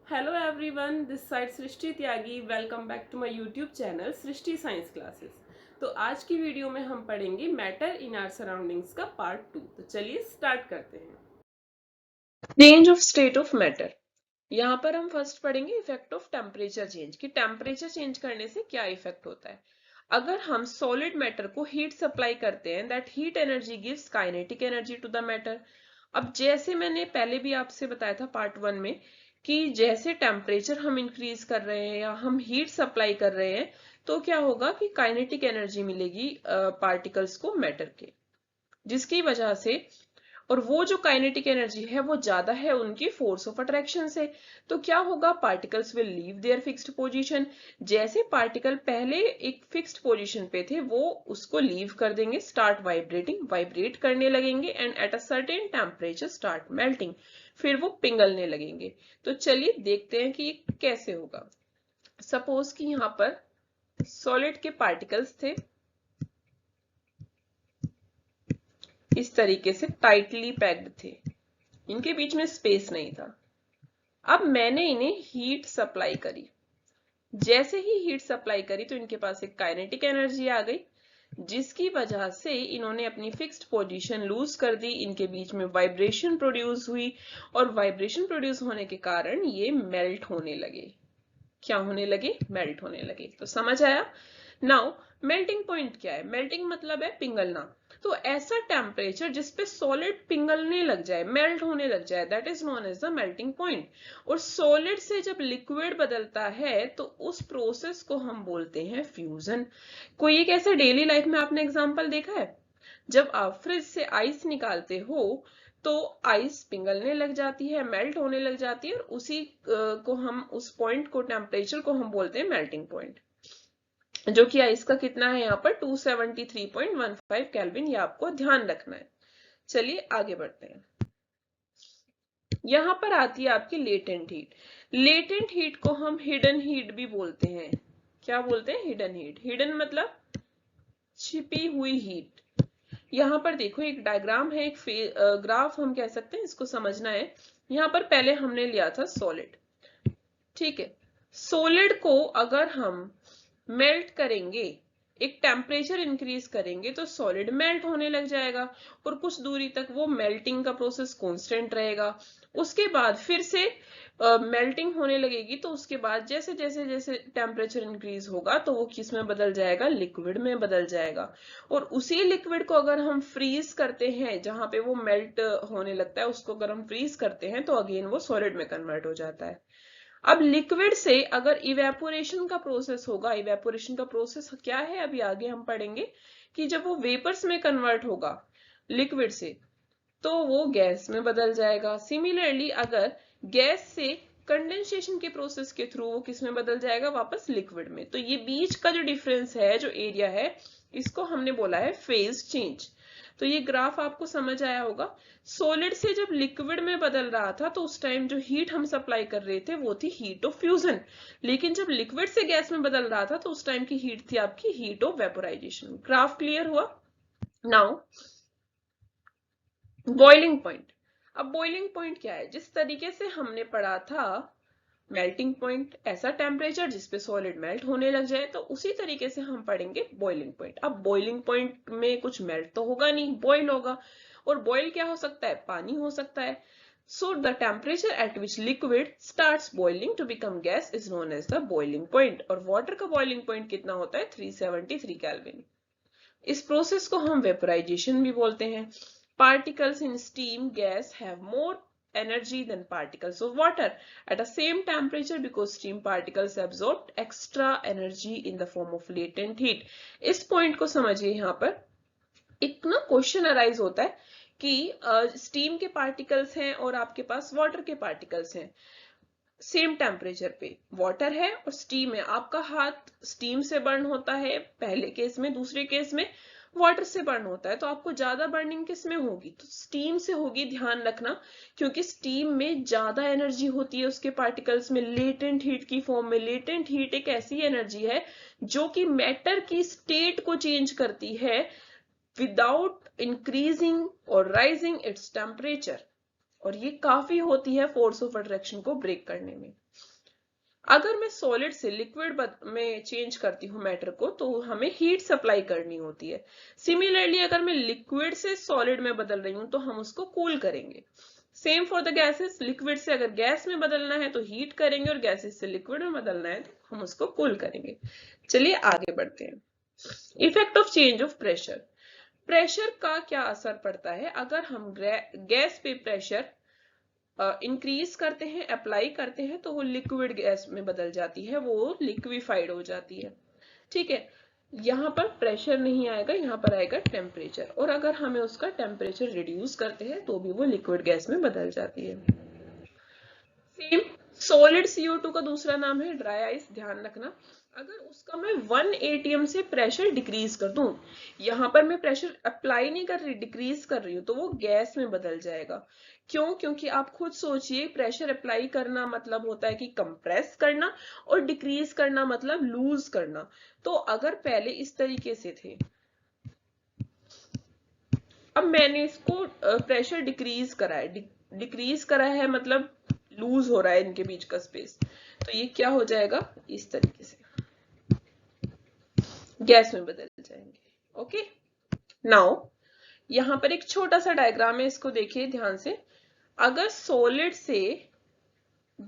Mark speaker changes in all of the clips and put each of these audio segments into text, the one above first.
Speaker 1: Hello everyone, this side Srishti Tyagi. Welcome back to my YouTube channel Srishti science classes. तो आज की video में हम पढ़ेंगे मैटर इन आवर सराउंडिंग्स का पार्ट 2। तो चलिए स्टार्ट करते हैं। Change of state of matter. यहाँ पर हम फर्स्ट पढ़ेंगे इफेक्ट ऑफ टेम्परेचर चेंज, कि टेम्परेचर चेंज करने से क्या इफेक्ट होता है। अगर हम सॉलिड मैटर को हीट सप्लाई करते हैं, that heat energy gives kinetic energy to the matter. अब जैसे मैंने पहले भी आपसे बताया था पार्ट 1 में, कि जैसे टेम्परेचर हम इंक्रीज कर रहे हैं या हम हीट सप्लाई कर रहे हैं तो क्या होगा कि काइनेटिक एनर्जी मिलेगी पार्टिकल्स को मैटर के, जिसकी वजह से, और वो जो काइनेटिक एनर्जी है वो ज्यादा है उनकी फोर्स ऑफ अट्रैक्शन से। तो क्या होगा, particles will leave their fixed position. जैसे पार्टिकल पहले एक फिक्स्ड पोजीशन पे थे वो उसको लीव कर देंगे, स्टार्ट वाइब्रेटिंग, वाइब्रेट करने लगेंगे, and at a certain temperature start melting, फिर वो पिघलने लगेंगे। तो चलिए देखते हैं कि ये कैसे होगा। सपोज कि यहाँ पर सॉलिड के पार्टिकल्स थे, इस तरीके से टाइटली पैक्ड थे, इनके बीच में स्पेस नहीं था। अब मैंने इन्हें हीट सप्लाई करी। जैसे ही हीट सप्लाई करी तो इनके पास एक काइनेटिक एनर्जी आ गई, जिसकी वजह से इन्होंने अपनी फिक्स्ड पोजीशन लूज कर दी, इनके बीच में वाइब्रेशन प्रोड्यूस हुई, और वाइब्रेशन प्रोड्यूस होने के कारण ये मेल्ट होने लगे। क्या होने लगे? मेल्ट होने लगे। तो समझ आया। नाउ मेल्टिंग पॉइंट क्या है? मेल्टिंग मतलब है पिघलना। तो ऐसा टेम्परेचर जिसपे सॉलिड पिघलने लग जाए, मेल्ट होने लग जाए, that is known as the melting point. और सॉलिड से जब लिक्विड बदलता है तो उस प्रोसेस को हम बोलते हैं फ्यूजन। कोई एक ऐसा डेली लाइफ में आपने एग्जांपल देखा है? जब आप फ्रिज से आइस निकालते हो तो आइस पिघलने लग जाती है, मेल्ट होने लग जाती है, और उसी को हम, उस पॉइंट को, टेम्परेचर को हम बोलते हैं मेल्टिंग पॉइंट, जो कि आइस का कितना है यहाँ पर 273.15 केल्विन, ये आपको ध्यान रखना है। चलिए आगे बढ़ते हैं। यहाँ पर आती है आपकी लेटेंट हीट। लेटेंट हीट को हम हिडन हीट भी बोलते हैं। क्या बोलते हैं? Hidden heat. हिडन मतलब छिपी हुई हीट। यहाँ पर देखो एक डायग्राम है, एक ग्राफ हम कह सकते हैं, इसको समझना है। यहाँ पर पहले हमने लिया था सॉलिड, ठीक है। सॉलिड को अगर हम मेल्ट करेंगे, एक टेम्परेचर इंक्रीज करेंगे तो सॉलिड मेल्ट होने लग जाएगा, और कुछ दूरी तक वो मेल्टिंग का प्रोसेस कांस्टेंट रहेगा। उसके बाद फिर से मेल्टिंग होने लगेगी, तो उसके बाद जैसे जैसे जैसे टेम्परेचर इंक्रीज होगा तो वो किस में बदल जाएगा? लिक्विड में बदल जाएगा। और उसी लिक्विड को अगर हम फ्रीज करते हैं, जहां पे वो मेल्ट होने लगता है, उसको अगर हम फ्रीज करते हैं तो अगेन वो सॉलिड में कन्वर्ट हो जाता है। अब लिक्विड से अगर इवेपोरेशन का प्रोसेस होगा, इवेपोरेशन का प्रोसेस क्या है अभी आगे हम पढ़ेंगे, कि जब वो वेपर्स में कन्वर्ट होगा लिक्विड से तो वो गैस में बदल जाएगा। सिमिलरली अगर गैस से कंडेंसेशन के प्रोसेस के थ्रू वो किस में बदल जाएगा? वापस लिक्विड में। तो ये बीच का जो डिफरेंस है, जो एरिया है, इसको हमने बोला है फेज चेंज। तो ये ग्राफ आपको समझ आया होगा। सॉलिड से जब लिक्विड में बदल रहा था तो उस टाइम जो हीट हम सप्लाई कर रहे थे वो थी हीट ऑफ फ्यूजन, लेकिन जब लिक्विड से गैस में बदल रहा था तो उस टाइम की हीट थी आपकी heat of vaporisation. Graph clear हुआ? Now boiling point. अब बॉइलिंग पॉइंट क्या है? जिस तरीके से हमने पढ़ा था मेल्टिंग पॉइंट, ऐसा टेम्परेचर जिसपे सॉलिड मेल्ट होने लग जाए, तो उसी तरीके से हम पढ़ेंगे बॉइलिंग पॉइंट। अब बॉइलिंग पॉइंट में कुछ मेल्ट तो होगा नहीं, बॉइल होगा। और बॉइल क्या हो सकता है? पानी हो सकता है। So the temperature at which liquid starts boiling to become gas is known as the boiling point. और वाटर का बॉइलिंग पॉइंट कितना होता है? 373 केल्विन। इस प्रोसेस को हम वेपोराइजेशन भी बोलते हैं। Particles in steam gas have more energy than particles of water at a same temperature because steam particles absorb extra energy in the form of latent heat. इस पॉइंट को समझिए। यहाँ पर एक ना क्वेश्चन अराइज होता है कि स्टीम के पार्टिकल्स हैं और आपके पास वाटर के पार्टिकल्स हैं। सेम टेम्परेचर पे वाटर है और स्टीम है, आपका हाथ स्टीम से बर्न होता है पहले केस में, दूसरे केस में वाटर से बर्न होता है, तो आपको ज्यादा बर्निंग किस में होगी? तो स्टीम से होगी, ध्यान रखना, क्योंकि स्टीम में ज्यादा एनर्जी होती है उसके पार्टिकल्स में, लेटेंट हीट की फॉर्म में। लेटेंट हीट एक ऐसी एनर्जी है जो कि मैटर की स्टेट को चेंज करती है विदाउट इंक्रीजिंग और राइजिंग इट्स टेम्परेचर। और ये काफी होती है फोर्स ऑफ अट्रैक्शन को ब्रेक करने में। अगर मैं सॉलिड से लिक्विड में चेंज करती हूँ मैटर को, तो हमें हीट सप्लाई करनी होती है। सिमिलरली अगर मैं लिक्विड से सॉलिड में बदल रही हूँ तो हम उसको कूल करेंगे। Same for the gases, liquid से अगर गैस में बदलना है तो हीट करेंगे, और गैसेस से लिक्विड में बदलना है तो हम उसको कूल करेंगे। चलिए आगे बढ़ते हैं। Effect of change of pressure. Pressure का क्या असर पड़ता है अगर हम गैस पे प्रेशर इंक्रीज करते हैं, अप्लाई करते हैं, तो वो लिक्विड गैस में बदल जाती है, वो लिक्विफाइड हो जाती है। ठीक है, यहाँ पर प्रेशर नहीं आएगा, यहाँ पर आएगा टेम्परेचर, और अगर हमें उसका टेम्परेचर रिड्यूस करते हैं तो भी वो लिक्विड गैस में बदल जाती है। सेम सॉलिड CO2 का दूसरा नाम है ड्राई आइस। ध्यान रखना, अगर उसका मैं 1 atm से प्रेशर डिक्रीज कर दूं, यहां पर मैं प्रेशर अप्लाई नहीं कर रही, डिक्रीज कर रही हूं, तो वो गैस में बदल जाएगा। क्यों? क्योंकि आप खुद सोचिए, प्रेशर अप्लाई करना मतलब होता है कि कंप्रेस करना, और डिक्रीज करना मतलब लूज करना। तो अगर पहले इस तरीके से थे, अब मैंने इसको प्रेशर डिक्रीज करा है, डिक्रीज करा है मतलब लूज हो रहा है इनके बीच का स्पेस, तो ये क्या हो जाएगा, इस तरीके से गैस में बदल जाएंगे। ओके, नाउ यहां पर एक छोटा सा डायग्राम है, इसको देखिए ध्यान से। अगर सॉलिड से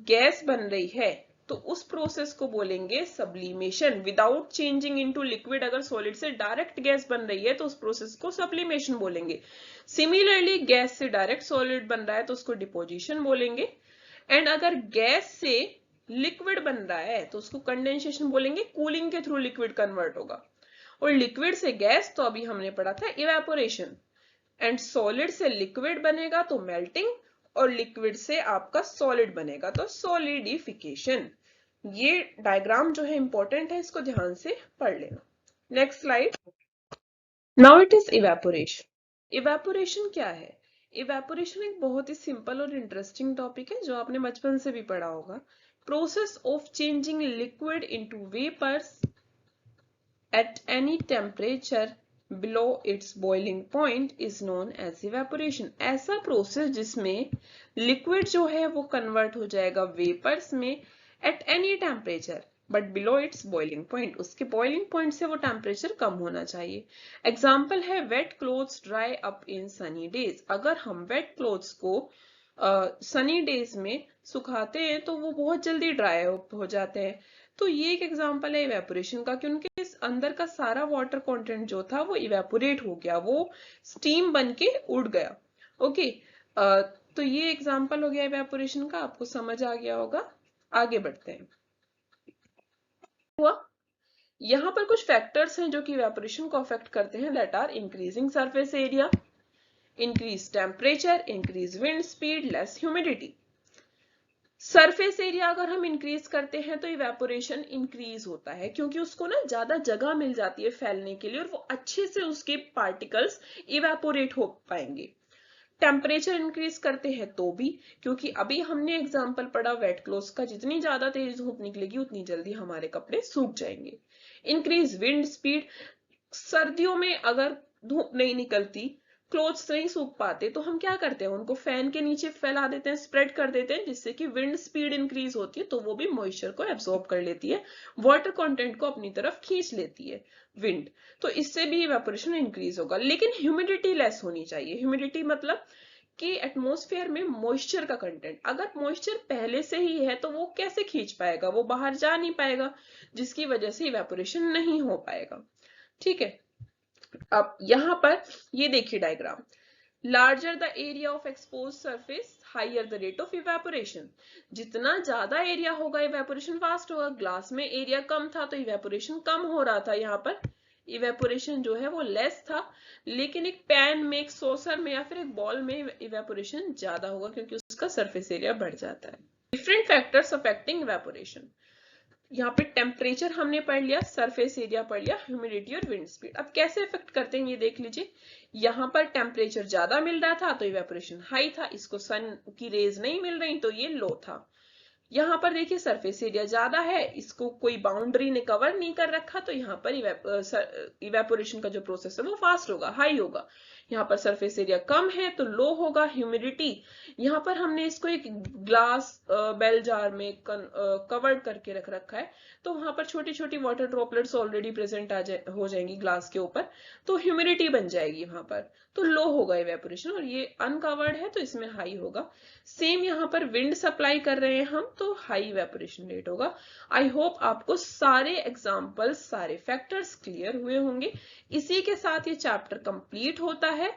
Speaker 1: गैस बन रही है तो उस प्रोसेस को बोलेंगे sublimation, without changing into liquid. अगर सॉलिड से डायरेक्ट गैस बन रही है तो उस प्रोसेस को सब्लिमेशन बोलेंगे। सिमिलरली गैस से डायरेक्ट सॉलिड बन रहा है तो उसको डिपोजिशन बोलेंगे। एंड अगर गैस से लिक्विड बन रहा है तो उसको कंडेंसेशन बोलेंगे, कूलिंग के थ्रू लिक्विड कन्वर्ट होगा। और लिक्विड से गैस तो अभी हमने पढ़ा था इवेपोरेशन। एंड सॉलिड से लिक्विड बनेगा तो मेल्टिंग, और लिक्विड से आपका सॉलिड बनेगा तो सॉलिडिफिकेशन। ये डायग्राम जो है इंपॉर्टेंट है, इसको ध्यान से पढ़ लेना। Next slide. Now it is evaporation. Evaporation क्या है? इवेपोरेशन एक बहुत ही सिंपल और इंटरेस्टिंग टॉपिक है जो आपने बचपन से भी पढ़ा होगा। Process of changing liquid into vapours at any temperature below its boiling point is known as evaporation। ऐसा प्रोसेस जिसमें लिक्विड जो है वो कन्वर्ट हो जाएगा वेपर्स में at any temperature but below its boiling point, उसके boiling point से वो टेम्परेचर कम होना चाहिए। एग्जाम्पल है wet clothes dry up in sunny days. अगर हम वेट क्लोथ्स को सनी डेज में सुखाते हैं तो वो बहुत जल्दी ड्राई हो जाते हैं। तो ये एक एग्जांपल है इवेपोरेशन का, कि उनके अंदर का सारा वाटर कंटेंट जो था वो इवेपोरेट हो गया, वो स्टीम बन के उड़ गया। ओके, तो ये एग्जांपल हो गया इवेपोरेशन का, आपको समझ आ गया होगा। आगे बढ़ते हैं। हुआ, यहाँ पर कुछ फैक्टर्स हैं जो कि इवेपोरेशन को अफेक्ट करते हैं, that are increasing surface area, increase temperature, increase wind speed, less humidity. Surface area अगर हम इंक्रीज करते हैं तो इवेपोरेशन इंक्रीज होता है, क्योंकि उसको ना ज्यादा जगह मिल जाती है फैलने के लिए, और वो अच्छे से उसके पार्टिकल्स इवेपोरेट हो पाएंगे। टेम्परेचर इंक्रीज करते हैं तो भी, क्योंकि अभी हमने एग्जांपल पढ़ा वेट क्लोथ्स का, जितनी ज्यादा तेज धूप निकलेगी उतनी जल्दी हमारे कपड़े सूख जाएंगे। इंक्रीज विंड स्पीड, सर्दियों में अगर धूप नहीं निकलती, क्लोथ्स नहीं सूख पाते, तो हम क्या करते हैं, उनको फैन के नीचे फैला देते हैं, स्प्रेड कर देते हैं, जिससे कि विंड स्पीड इंक्रीज होती है, तो वो भी मॉइस्चर को एब्सॉर्ब कर लेती है, वाटर कंटेंट को अपनी तरफ खींच लेती है विंड, तो इससे भी इवेपोरेशन इंक्रीज होगा। लेकिन ह्यूमिडिटी लेस होनी चाहिए। ह्यूमिडिटी मतलब कि एटमॉस्फेयर में मॉइस्चर का कंटेंट, अगर मॉइस्चर पहले से ही है तो वो कैसे खींच पाएगा, वो बाहर जा नहीं पाएगा, जिसकी वजह से इवेपोरेशन नहीं हो पाएगा। ठीक है, अब यहां पर ये देखिए diagram, larger the area of expose surface higher the rate of evaporation. जितना ज्यादा एरिया होगा इवेपोरेशन फास्ट होगा। ग्लास में एरिया कम था तो इवेपोरेशन कम हो रहा था, यहाँ पर इवेपोरेशन जो है वो लेस था। लेकिन एक पैन में, एक सॉसर में या फिर एक बॉल में इवेपोरेशन ज्यादा होगा, क्योंकि उसका सरफेस एरिया बढ़ जाता है। Different factors affecting evaporation. यहाँ पे टेम्परेचर हमने पढ़ लिया, सरफेस एरिया पढ़ लिया, ह्यूमिडिटी और विंड स्पीड। अब कैसे इफेक्ट करते हैं ये देख लीजिए। यहाँ पर टेम्परेचर ज्यादा मिल रहा था तो इवेपोरेशन हाई था, इसको सन की रेज नहीं मिल रही तो ये लो था। यहाँ पर देखिए सरफेस एरिया ज्यादा है, इसको कोई बाउंड्री ने कवर नहीं कर रखा, तो यहाँ पर इवेपोरेशन का जो प्रोसेस है वो फास्ट होगा, हाई होगा। यहाँ पर सरफेस एरिया कम है तो लो होगा। ह्यूमिडिटी, यहाँ पर हमने इसको एक ग्लास बेल जार में कवर्ड करके रख रखा है, तो वहां पर छोटी छोटी वाटर ड्रॉपलेट्स ऑलरेडी प्रेजेंट हो जाएंगी ग्लास के ऊपर, तो ह्यूमिडिटी बन जाएगी वहां पर, तो लो होगा इवेपोरेशन। और ये अनकवर्ड है तो इसमें हाई होगा। सेम यहाँ पर विंड सप्लाई कर रहे हैं हम, तो हाई इवेपोरेशन रेट होगा। आई होप आपको सारे एग्जाम्पल्स, सारे फैक्टर्स क्लियर हुए होंगे। इसी के साथ ये चैप्टर कंप्लीट होता है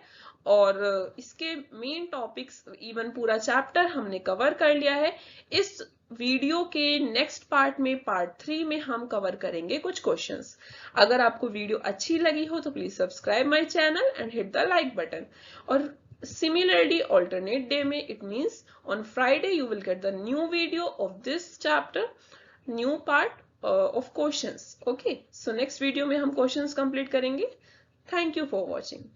Speaker 1: और इसके मेन टॉपिक्स, इवन पूरा चैप्टर हमने कवर कर लिया है। इस वीडियो के नेक्स्ट पार्ट में, पार्ट 3 में हम कवर करेंगे कुछ क्वेश्चंस। अगर आपको वीडियो अच्छी लगी हो तो please subscribe my channel and hit the like button. और similarly alternate day में, it means on Friday you will get the new video of this chapter, new part of questions. Okay, so next video में हम questions complete करेंगे. Thank you for watching.